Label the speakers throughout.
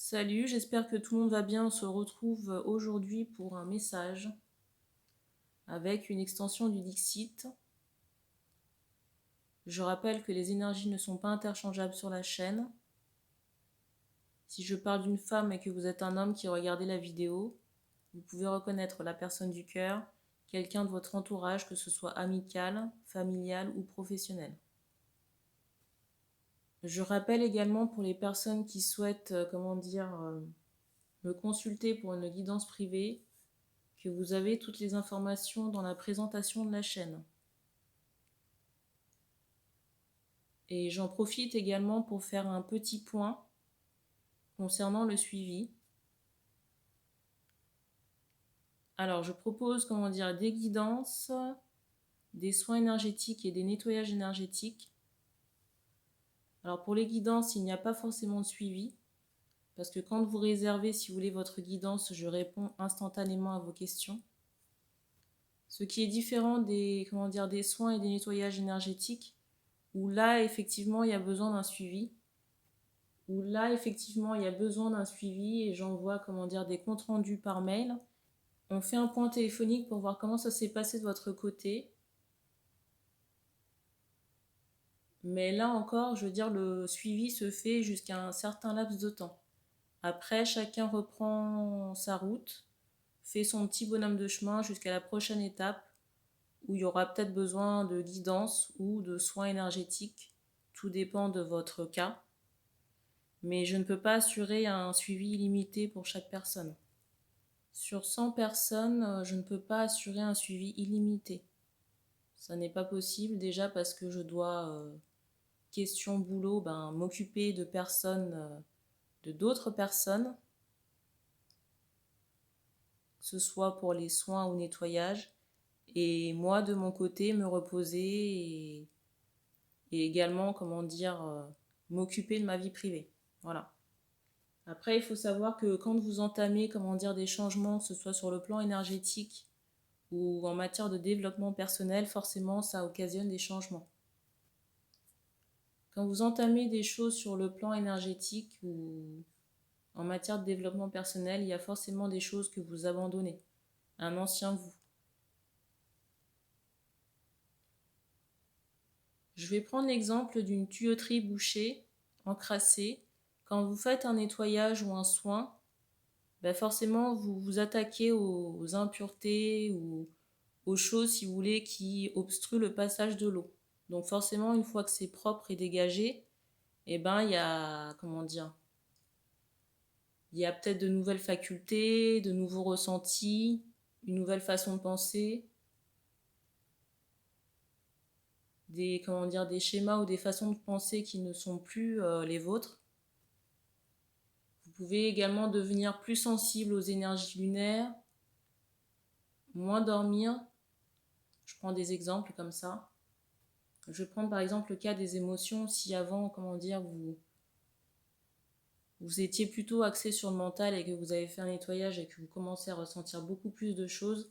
Speaker 1: Salut, j'espère que tout le monde va bien. On se retrouve aujourd'hui pour un message avec une extension du Dixit. Je rappelle que les énergies ne sont pas interchangeables sur la chaîne. Si je parle d'une femme et que vous êtes un homme qui regardez la vidéo, vous pouvez reconnaître la personne du cœur, quelqu'un de votre entourage, que ce soit amical, familial ou professionnel. Je rappelle également pour les personnes qui souhaitent, me consulter pour une guidance privée, que vous avez toutes les informations dans la présentation de la chaîne. Et j'en profite également pour faire un petit point concernant le suivi. Alors, je propose, des guidances, des soins énergétiques et des nettoyages énergétiques. Alors, pour les guidances, il n'y a pas forcément de suivi, parce que quand vous réservez, si vous voulez, votre guidance, je réponds instantanément à vos questions. Ce qui est différent des soins et des nettoyages énergétiques, où là, effectivement, il y a besoin d'un suivi. Et j'envoie, des comptes rendus par mail. On fait un point téléphonique pour voir comment ça s'est passé de votre côté. Mais là encore, le suivi se fait jusqu'à un certain laps de temps. Après, chacun reprend sa route, fait son petit bonhomme de chemin jusqu'à la prochaine étape, où il y aura peut-être besoin de guidance ou de soins énergétiques. Tout dépend de votre cas. Mais je ne peux pas assurer un suivi illimité pour chaque personne. Sur 100 personnes, je ne peux pas assurer un suivi illimité. Ça n'est pas possible, déjà parce que je dois, question boulot, m'occuper de personnes, de d'autres personnes, que ce soit pour les soins ou nettoyage, et moi de mon côté me reposer et également, m'occuper de ma vie privée. Voilà. Après, il faut savoir que quand vous entamez, des changements, que ce soit sur le plan énergétique ou en matière de développement personnel, forcément, ça occasionne des changements. Quand vous entamez des choses sur le plan énergétique ou en matière de développement personnel, il y a forcément des choses que vous abandonnez, un ancien vous. Je vais prendre l'exemple d'une tuyauterie bouchée, encrassée. Quand vous faites un nettoyage ou un soin, forcément vous vous attaquez aux impuretés ou aux choses, si vous voulez, qui obstruent le passage de l'eau. Donc forcément, une fois que c'est propre et dégagé, il y a, il y a peut-être de nouvelles facultés, de nouveaux ressentis, une nouvelle façon de penser, des schémas ou des façons de penser qui ne sont plus les vôtres. Vous pouvez également devenir plus sensible aux énergies lunaires, moins dormir. Je prends des exemples comme ça. Je vais prendre par exemple le cas des émotions. Si avant, vous étiez plutôt axé sur le mental et que vous avez fait un nettoyage et que vous commencez à ressentir beaucoup plus de choses,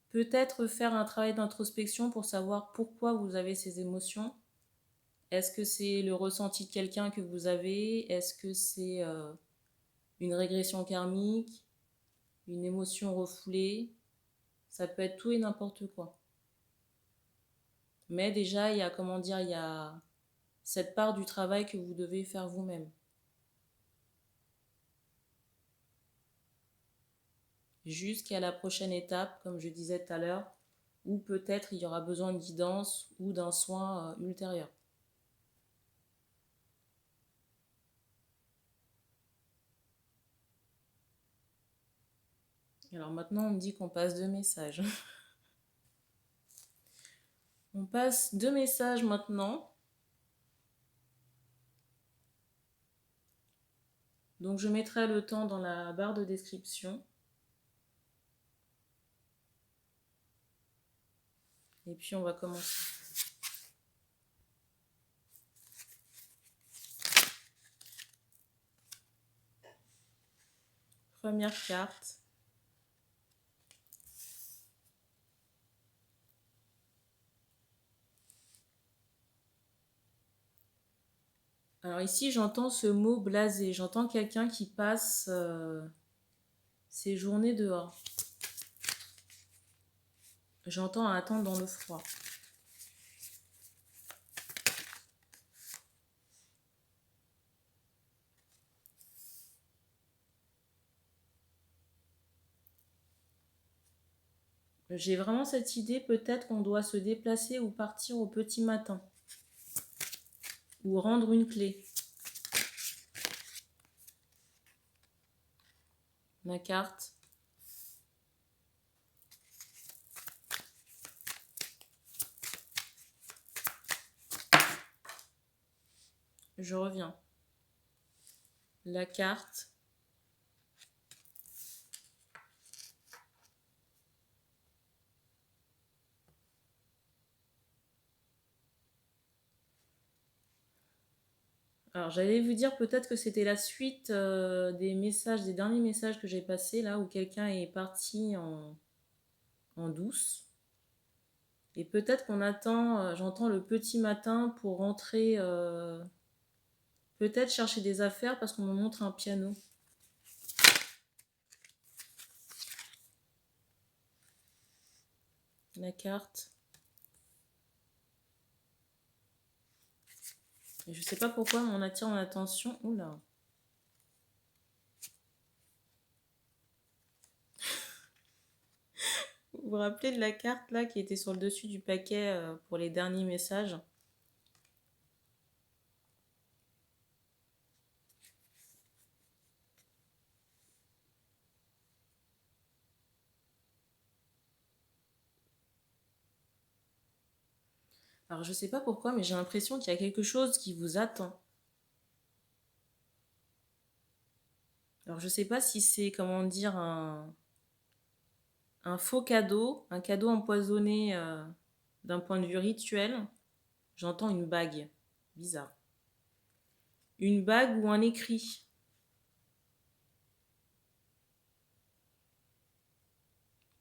Speaker 1: peut-être faire un travail d'introspection pour savoir pourquoi vous avez ces émotions. Est-ce que c'est le ressenti de quelqu'un que vous avez? Est-ce que c'est une régression karmique? Une émotion refoulée? Ça peut être tout et n'importe quoi. Mais déjà, il y a cette part du travail que vous devez faire vous-même. Jusqu'à la prochaine étape, comme je disais tout à l'heure, où peut-être il y aura besoin de guidance ou d'un soin ultérieur. Alors maintenant, on me dit qu'on passe 2 messages. On passe 2 messages maintenant. Donc je mettrai le temps dans la barre de description. Et puis on va commencer. Première carte. Alors ici, j'entends ce mot blasé. J'entends quelqu'un qui passe ses journées dehors. J'entends attendre dans le froid. J'ai vraiment cette idée, peut-être qu'on doit se déplacer ou partir au petit matin. Ou rendre une clé. Ma carte. Je reviens. La carte. Alors, j'allais vous dire peut-être que c'était la suite des messages, des derniers messages que j'ai passés, là, où quelqu'un est parti en douce. Et peut-être qu'on attend, j'entends le petit matin pour rentrer, peut-être chercher des affaires parce qu'on me montre un piano. La carte. Et je sais pas pourquoi, mais on attire mon attention. Oula. Vous vous rappelez de la carte là qui était sur le dessus du paquet pour les derniers messages? Alors je sais pas pourquoi, mais j'ai l'impression qu'il y a quelque chose qui vous attend. Alors je sais pas si c'est, comment dire, un faux cadeau, un cadeau empoisonné d'un point de vue rituel. J'entends une bague. Bizarre. Une bague ou un écrit.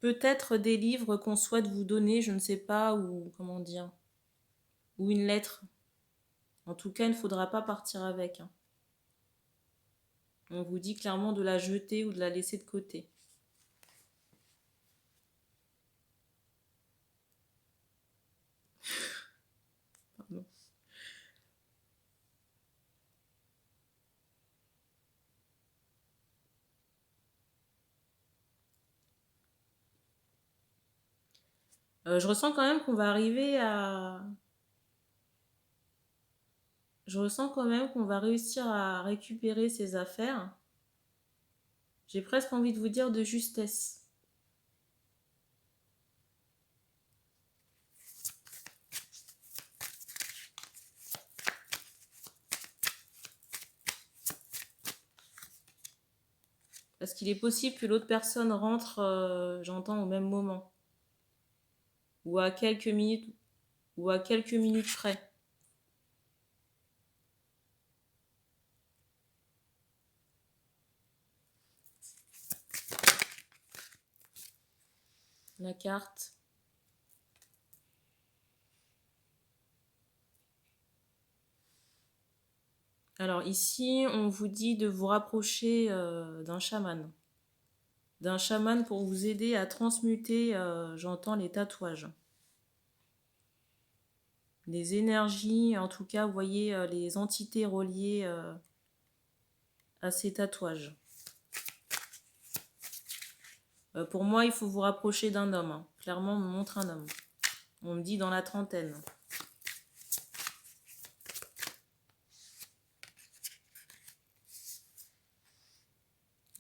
Speaker 1: Peut-être des livres qu'on souhaite vous donner, je ne sais pas, ou comment dire. Ou une lettre. En tout cas, il ne faudra pas partir avec, hein. On vous dit clairement de la jeter ou de la laisser de côté. Pardon. Je ressens quand même qu'on va arriver à... Je ressens quand même qu'on va réussir à récupérer ces affaires. J'ai presque envie de vous dire de justesse. Parce qu'il est possible que l'autre personne rentre, j'entends, au même moment. Ou à quelques minutes, ou à quelques minutes près. La carte. Alors ici, on vous dit de vous rapprocher d'un chaman. D'un chaman pour vous aider à transmuter, j'entends, les tatouages. Les énergies, en tout cas, vous voyez les entités reliées à ces tatouages. Pour moi, il faut vous rapprocher d'un homme, hein. Clairement, on me montre un homme. On me dit dans la trentaine.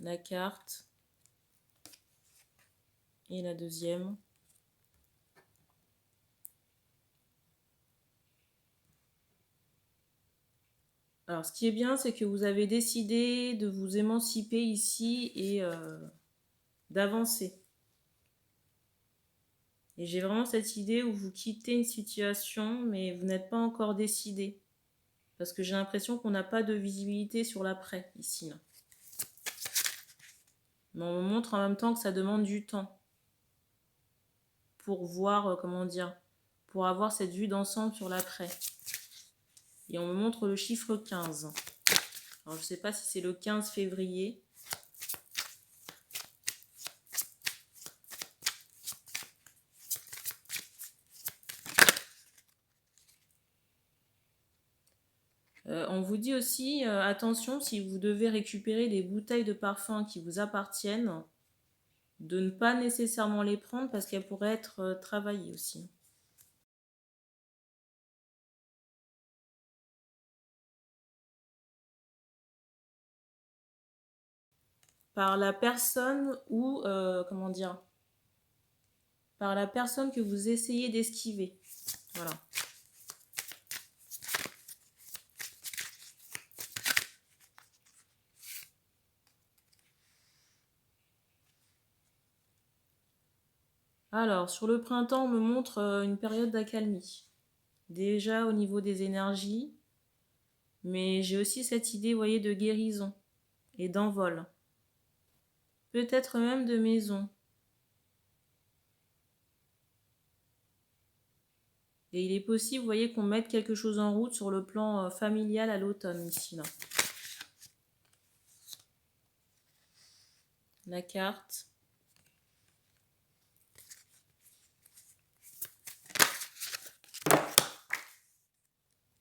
Speaker 1: La carte. Et la deuxième. Alors, ce qui est bien, c'est que vous avez décidé de vous émanciper ici et d'avancer. Et j'ai vraiment cette idée où vous quittez une situation, mais vous n'êtes pas encore décidé. Parce que j'ai l'impression qu'on n'a pas de visibilité sur l'après, ici. Là. Mais on me montre en même temps que ça demande du temps. Pour voir, comment dire, pour avoir cette vue d'ensemble sur l'après. Et on me montre le chiffre 15. Alors, je ne sais pas si c'est le 15 février. On vous dit aussi, attention, si vous devez récupérer des bouteilles de parfum qui vous appartiennent, de ne pas nécessairement les prendre parce qu'elles pourraient être travaillées aussi. Par la personne ou, comment dire, par la personne que vous essayez d'esquiver. Voilà. Alors, sur le printemps, on me montre une période d'accalmie. Déjà au niveau des énergies, mais j'ai aussi cette idée, vous voyez, de guérison et d'envol. Peut-être même de maison. Et il est possible, vous voyez, qu'on mette quelque chose en route sur le plan familial à l'automne, ici, là. La carte.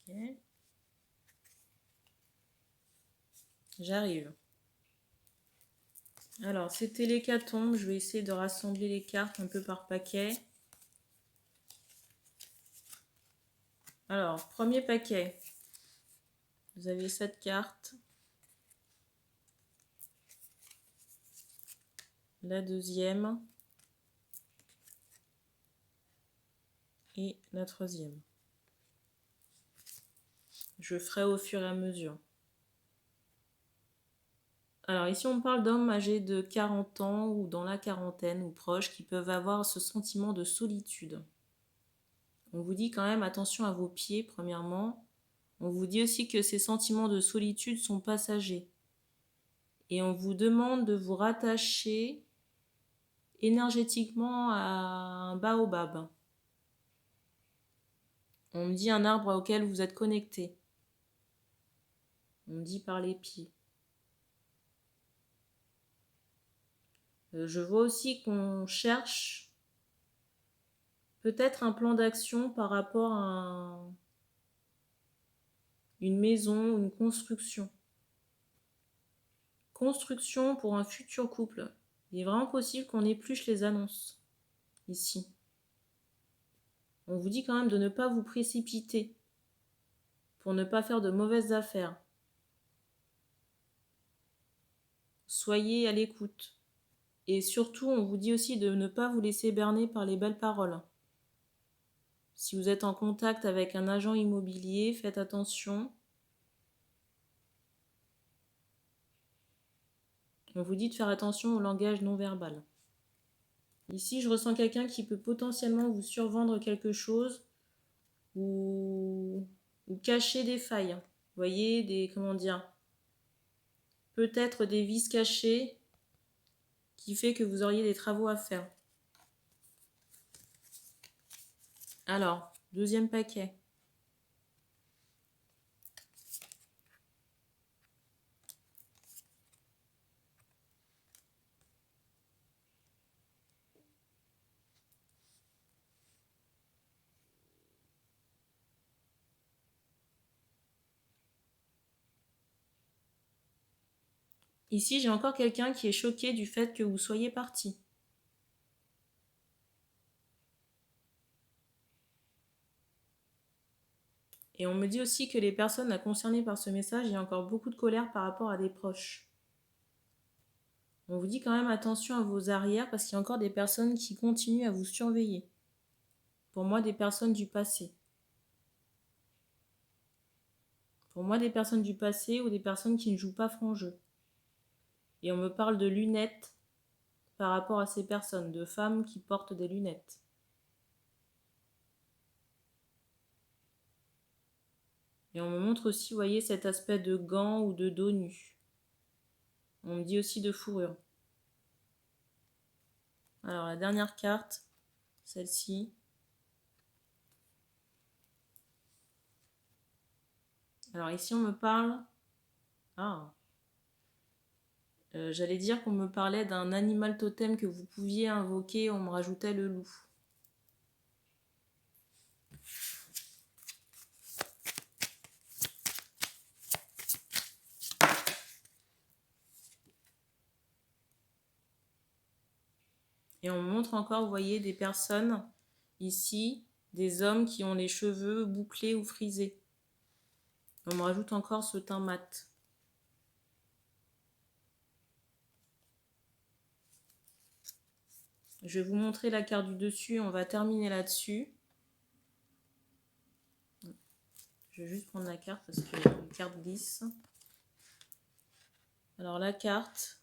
Speaker 1: Okay. J'arrive. Alors, c'était l'hécatombe. Je vais essayer de rassembler les cartes un peu par paquet. Alors, premier paquet. Vous avez cette carte. La deuxième. Et la troisième. Je ferai au fur et à mesure. Alors ici on parle d'hommes âgés de 40 ans ou dans la quarantaine ou proches qui peuvent avoir ce sentiment de solitude. On vous dit quand même attention à vos pieds premièrement. On vous dit aussi que ces sentiments de solitude sont passagers. Et on vous demande de vous rattacher énergétiquement à un baobab. On me dit un arbre auquel vous êtes connecté. On me dit par les pieds. Je vois aussi qu'on cherche peut-être un plan d'action par rapport à une maison, une construction. Construction pour un futur couple. Il est vraiment possible qu'on épluche les annonces ici. On vous dit quand même de ne pas vous précipiter pour ne pas faire de mauvaises affaires. Soyez à l'écoute. Et surtout, on vous dit aussi de ne pas vous laisser berner par les belles paroles. Si vous êtes en contact avec un agent immobilier, faites attention. On vous dit de faire attention au langage non verbal. Ici, je ressens quelqu'un qui peut potentiellement vous survendre quelque chose ou cacher des failles. Vous voyez, peut-être des vices cachés qui fait que vous auriez des travaux à faire. Alors, deuxième paquet. Ici, j'ai encore quelqu'un qui est choqué du fait que vous soyez parti. Et on me dit aussi que les personnes concernées par ce message, il y a encore beaucoup de colère par rapport à des proches. On vous dit quand même attention à vos arrières parce qu'il y a encore des personnes qui continuent à vous surveiller. Pour moi, des personnes du passé. Pour moi, des personnes du passé ou des personnes qui ne jouent pas franc jeu. Et on me parle de lunettes par rapport à ces personnes, de femmes qui portent des lunettes. Et on me montre aussi, vous voyez, cet aspect de gants ou de dos nu. On me dit aussi de fourrure. Alors, la dernière carte, celle-ci. Alors ici, on me parle... j'allais dire qu'on me parlait d'un animal totem que vous pouviez invoquer, on me rajoutait le loup. Et on me montre encore, vous voyez, des personnes ici, des hommes qui ont les cheveux bouclés ou frisés. On me rajoute encore ce teint mat. Je vais vous montrer la carte du dessus, on va terminer là-dessus. Je vais juste prendre la carte parce que les cartes glissent. Alors la carte,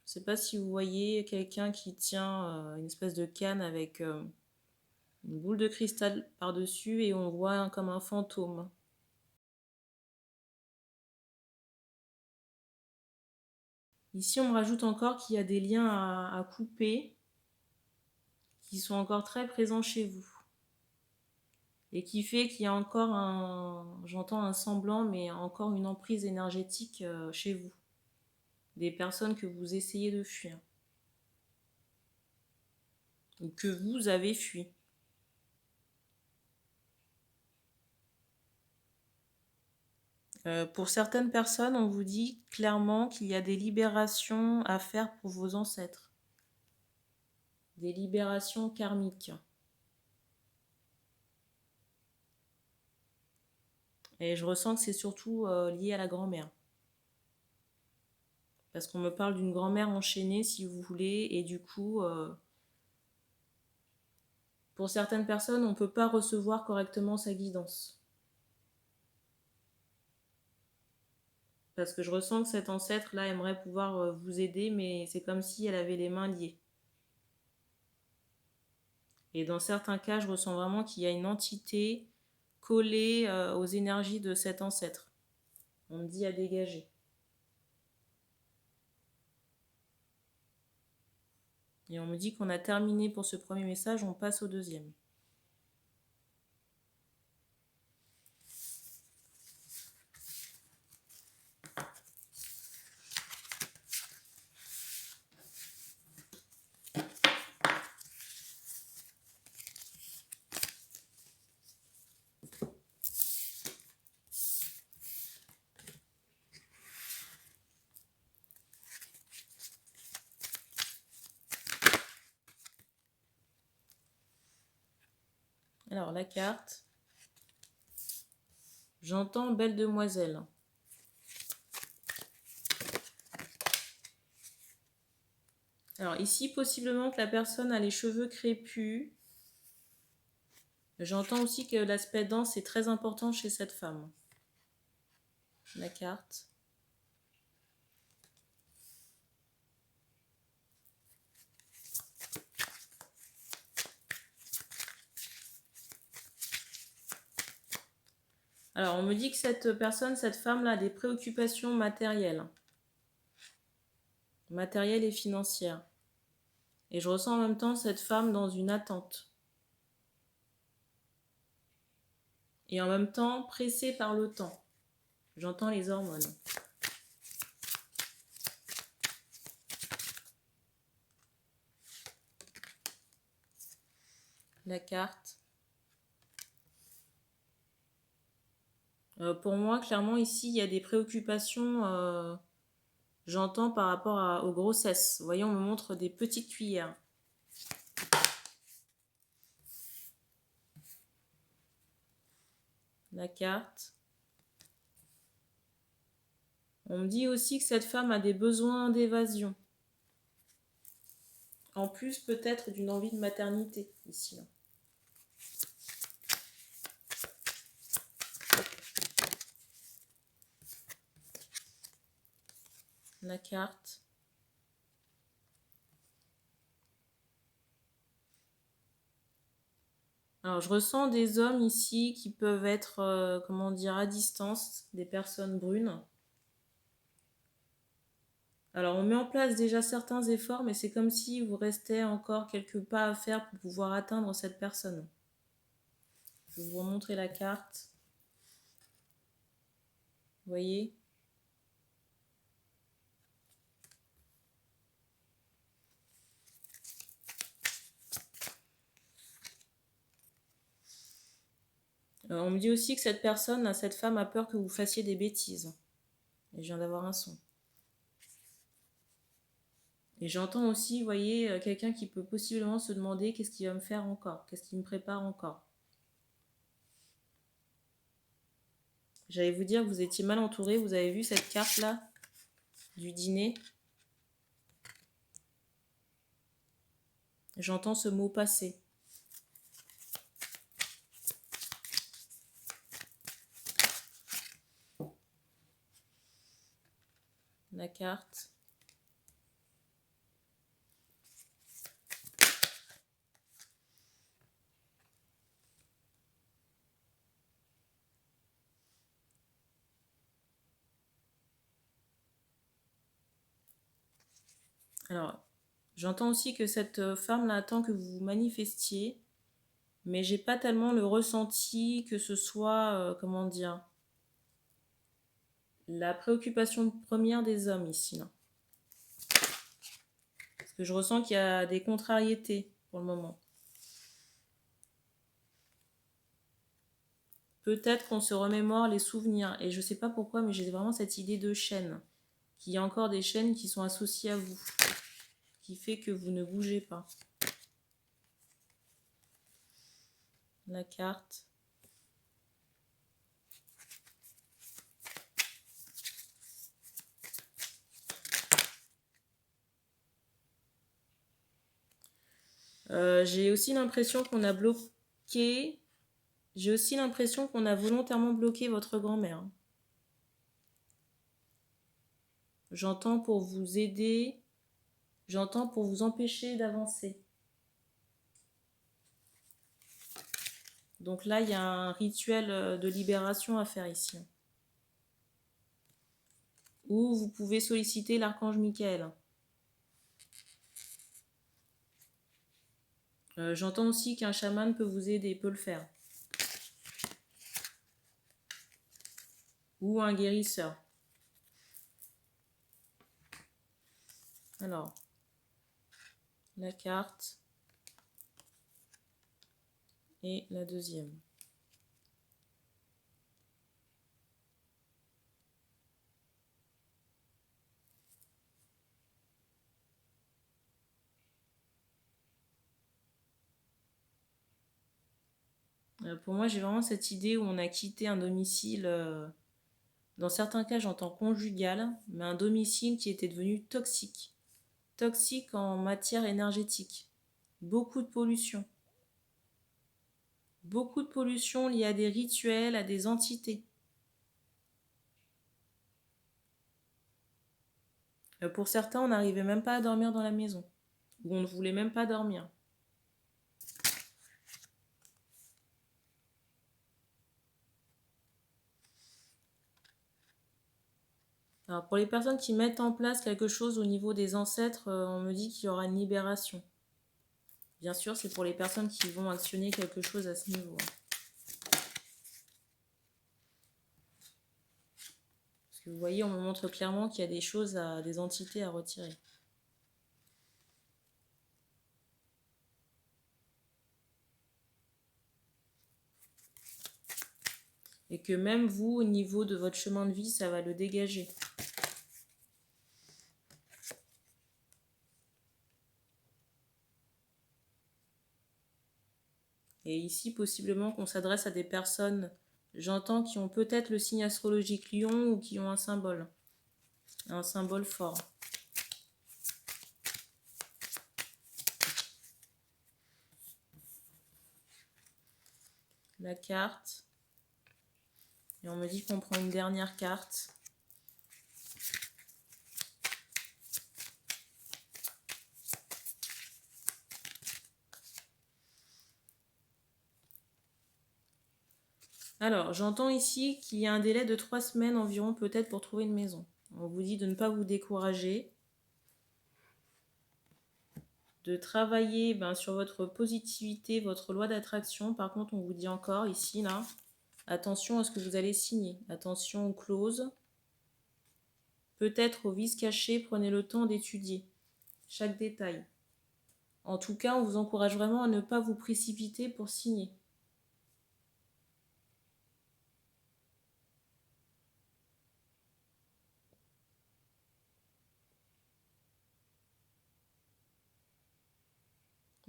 Speaker 1: je ne sais pas si vous voyez quelqu'un qui tient une espèce de canne avec une boule de cristal par-dessus et on voit comme un fantôme. Ici, on me rajoute encore qu'il y a des liens à couper qui sont encore très présents chez vous. Et qui fait qu'il y a encore j'entends un semblant, mais encore une emprise énergétique chez vous. Des personnes que vous essayez de fuir. Ou que vous avez fui. Pour certaines personnes, on vous dit clairement qu'il y a des libérations à faire pour vos ancêtres. Des libérations karmiques. Et je ressens que c'est surtout lié à la grand-mère. Parce qu'on me parle d'une grand-mère enchaînée, si vous voulez, et du coup, pour certaines personnes, on ne peut pas recevoir correctement sa guidance. Parce que je ressens que cet ancêtre-là aimerait pouvoir vous aider, mais c'est comme si elle avait les mains liées. Et dans certains cas, je ressens vraiment qu'il y a une entité collée aux énergies de cet ancêtre. On me dit à dégager. Et on me dit qu'on a terminé pour ce premier message, on passe au deuxième. Alors la carte, j'entends belle demoiselle. Alors ici, possiblement que la personne a les cheveux crépus. J'entends aussi que l'aspect dense est très important chez cette femme. La carte. Alors, on me dit que cette personne, cette femme-là, a des préoccupations matérielles. Matérielles et financières. Et je ressens en même temps cette femme dans une attente. Et en même temps, pressée par le temps. J'entends les hormones. La carte. Pour moi, clairement, ici, il y a des préoccupations, j'entends par rapport aux grossesses. Vous voyez, on me montre des petites cuillères. La carte. On me dit aussi que cette femme a des besoins d'évasion. En plus, peut-être d'une envie de maternité, ici. La carte. Alors, je ressens des hommes ici qui peuvent être, comment dire, à distance, des personnes brunes. Alors, on met en place déjà certains efforts, mais c'est comme si vous restait encore quelques pas à faire pour pouvoir atteindre cette personne. Je vais vous remontrer la carte. Vous voyez? On me dit aussi que cette personne, là, cette femme a peur que vous fassiez des bêtises. Et je viens d'avoir un son. Et j'entends aussi, vous voyez, quelqu'un qui peut possiblement se demander qu'est-ce qu'il va me faire encore, qu'est-ce qu'il me prépare encore. J'allais vous dire que vous étiez mal entouré, vous avez vu cette carte-là du dîner. J'entends ce mot passer. La carte. Alors, j'entends aussi que cette femme-là attend que vous vous manifestiez, mais j'ai pas tellement le ressenti que ce soit, comment dire, la préoccupation première des hommes ici, là. Parce que je ressens qu'il y a des contrariétés pour le moment. Peut-être qu'on se remémore les souvenirs, et je sais pas pourquoi, mais j'ai vraiment cette idée de chaîne, qu'il y a encore des chaînes qui sont associées à vous, qui fait que vous ne bougez pas. La carte. J'ai aussi l'impression qu'on a bloqué. J'ai aussi l'impression qu'on a volontairement bloqué votre grand-mère. J'entends pour vous aider. J'entends pour vous empêcher d'avancer. Donc là, il y a un rituel de libération à faire ici. Ou vous pouvez solliciter l'archange Michael. J'entends aussi qu'un chaman peut vous aider, peut le faire. Ou un guérisseur. Alors, la carte et la deuxième. Pour moi, j'ai vraiment cette idée où on a quitté un domicile, dans certains cas, j'entends conjugal, mais un domicile qui était devenu toxique. Toxique en matière énergétique. Beaucoup de pollution. Beaucoup de pollution liée à des rituels, à des entités. Pour certains, on n'arrivait même pas à dormir dans la maison. Ou on ne voulait même pas dormir. Alors pour les personnes qui mettent en place quelque chose au niveau des ancêtres, on me dit qu'il y aura une libération. Bien sûr, c'est pour les personnes qui vont actionner quelque chose à ce niveau. Parce que vous voyez, on me montre clairement qu'il y a des choses, des entités à retirer. Et que même vous, au niveau de votre chemin de vie, ça va le dégager. Et ici, possiblement qu'on s'adresse à des personnes, j'entends, qui ont peut-être le signe astrologique Lion ou qui ont un symbole fort. La carte. Et on me dit qu'on prend une dernière carte. Alors, j'entends ici qu'il y a un délai de 3 semaines environ, peut-être, pour trouver une maison. On vous dit de ne pas vous décourager, de travailler sur votre positivité, votre loi d'attraction. Par contre, on vous dit encore ici, là, Attention à ce que vous allez signer. Attention aux clauses. Peut-être aux vices cachés, prenez le temps d'étudier chaque détail. En tout cas, on vous encourage vraiment à ne pas vous précipiter pour signer.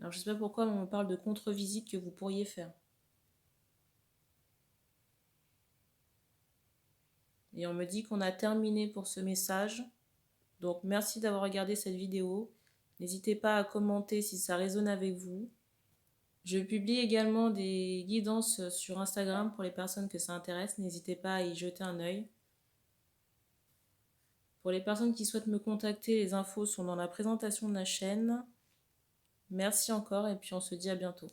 Speaker 1: Alors, je ne sais pas pourquoi on parle de contre-visite que vous pourriez faire. Et on me dit qu'on a terminé pour ce message. Donc, merci d'avoir regardé cette vidéo. N'hésitez pas à commenter si ça résonne avec vous. Je publie également des guidances sur Instagram pour les personnes que ça intéresse. N'hésitez pas à y jeter un œil. Pour les personnes qui souhaitent me contacter, les infos sont dans la présentation de la chaîne. Merci encore et puis on se dit à bientôt.